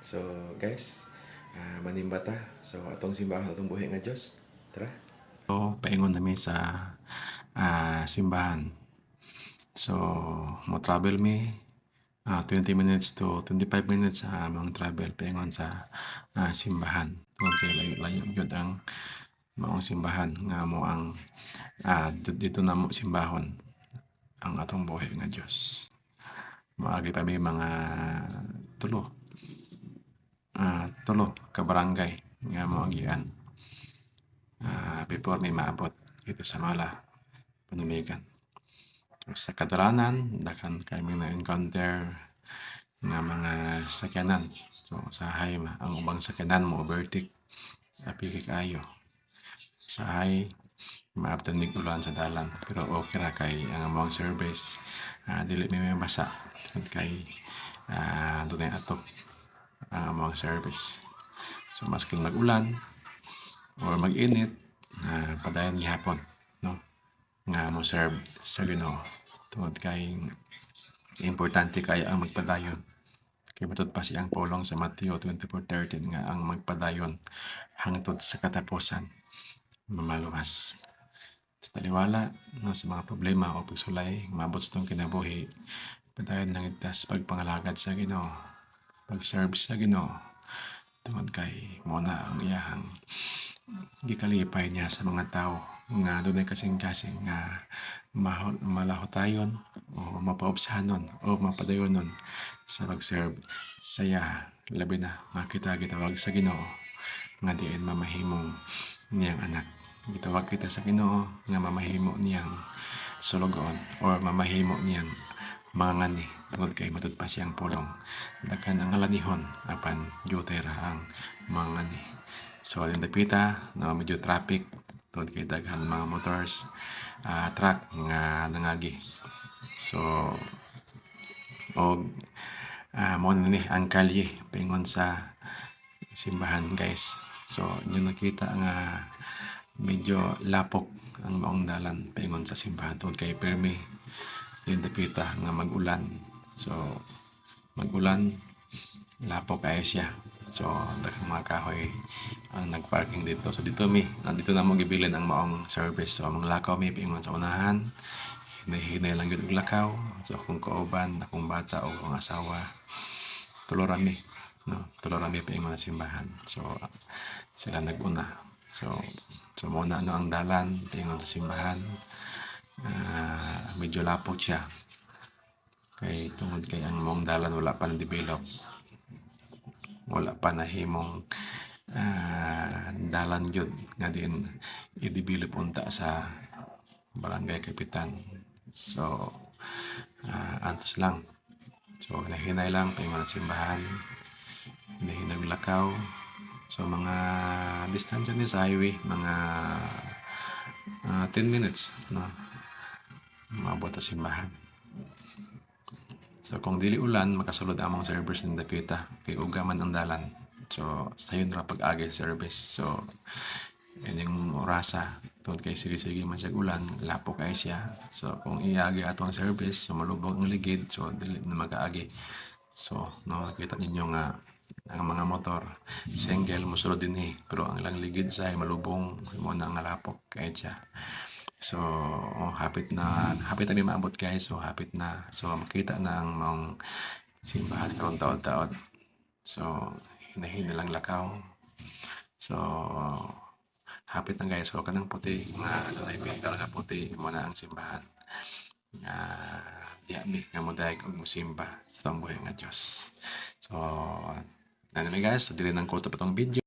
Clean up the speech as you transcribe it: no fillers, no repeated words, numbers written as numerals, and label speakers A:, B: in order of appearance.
A: So, guys, manimba ta. So, atong simbahan atong buhi nga Dios. Tara. So, paingon nami sa simbahan. So, mo travel mi 20 minutes to 25 minutes sa among travel paingon sa simbahan. Tungod kay layo-layo gyud ang maong simbahan nga mo ang dito na mo simbahon ang atong buhi nga Dios. Maagi pa may mga tulo ka barangay nga mo agian before ni maabot dito sa Mala, Panamigan. Sa kadalanan, daghan kami na-encounter nga mga sakyanan. So, usahay ang ubang sakyanan mo overtake apiki kaayo. Usahay maabtan mig ulan sa dalan, pero okay ra kay ang among service dili may basa tungod kay dunay atop ang among service. So, maskin mag-ulan or mag-init, padayon gihapon, no? Nga mo serve sa Ginoo. Tungod kay importante kaya ang magpadayon. Kay matud pa siyang pulong sa Mateo 24:13 nga ang magpadayon hangtod sa katapusan mamaluwas. Sa taliwala no, sa mga problema o pagsulay, mabot sa itong kinabuhi, padayon nang itas pagpangalagad sa Ginoo, pag-serve sa Ginoo. Tungod kay mo na ang iyahang gikalipay niya sa mga tao nga dunay kasing-kasing nga malahotayon o mapaobsahanon o mapadayonon sa pag-serve saya labi na makita gitawag sa Ginoo nga diin mamahimong niyang anak. Gitawag kita sa Ginoo nga mamahimo niyang sulugon or mamahimo niyang mangani tungod kay matud pa siyang pulong. Daghan ang alanihon apan gyutay ra ang mangani. So, dapita na medyo traffic tungod kay daghan mga motors, truck nga nangagi. So, mo ni ang kalye paingon sa simbahan, guys. So, inyo nakita nga medyo lapok ang maong dalan paingon sa simbahan tungod kay permi din dapita nga mag-ulan. So, mag-ulan, lapok kaya siya. So, daghang mga kahoy ang nagparking dito. So, nandito na mo gibilin ang maong service. So, mga lakaw may paingon sa unahan. Hinay-hinay lang yun lakaw. So, kung kauban, akong bata o akong asawa, tulorami. No? Tulorami paingon sa simbahan. So, sila naguna. So muna ang dalan paingon sa simbahan. Medyo lapok siya. Kay tungod kay ang maong dalan wala pa na-develop. Wala pa nahimong dalan yun nga din i-develop unta sa barangay kapitan. So, antos lang. So, hinay lang paingon sa simbahan. Hinahinag lakaw. So, mga distansya ni sa highway, mga 10 minutes, no? Maabot sa simbahan. So, kung dili ulan, makasulod among service ng dapita. Kay ugaman ang dalan. So, sayon ra pag-agi sa service. So, yan yung orasa. Tungod kay sige-sige man siya ulan, lapo kay siya. So, kung iagi ato ang service, so malubog ang ligid, so dili na mag-aagi. So, no, nakita ninyo nga ang mga motor single mosulod din pero ang ilang ligid sa malubong mo na nga lapok kay siya. So, hapit na maabot, guys. So, hapit na. So, makita na ang mga simbahan karong taon-taon. So, hinahin lang lakaw. So, hapit na, guys. So, kanang puti nga naibintal ka puti mo na ang simbahan. Diami nga mo dahil kung musimba sa tambuhay nga Diyos. So, nanami, guys. Dili ng kulto pa tong video.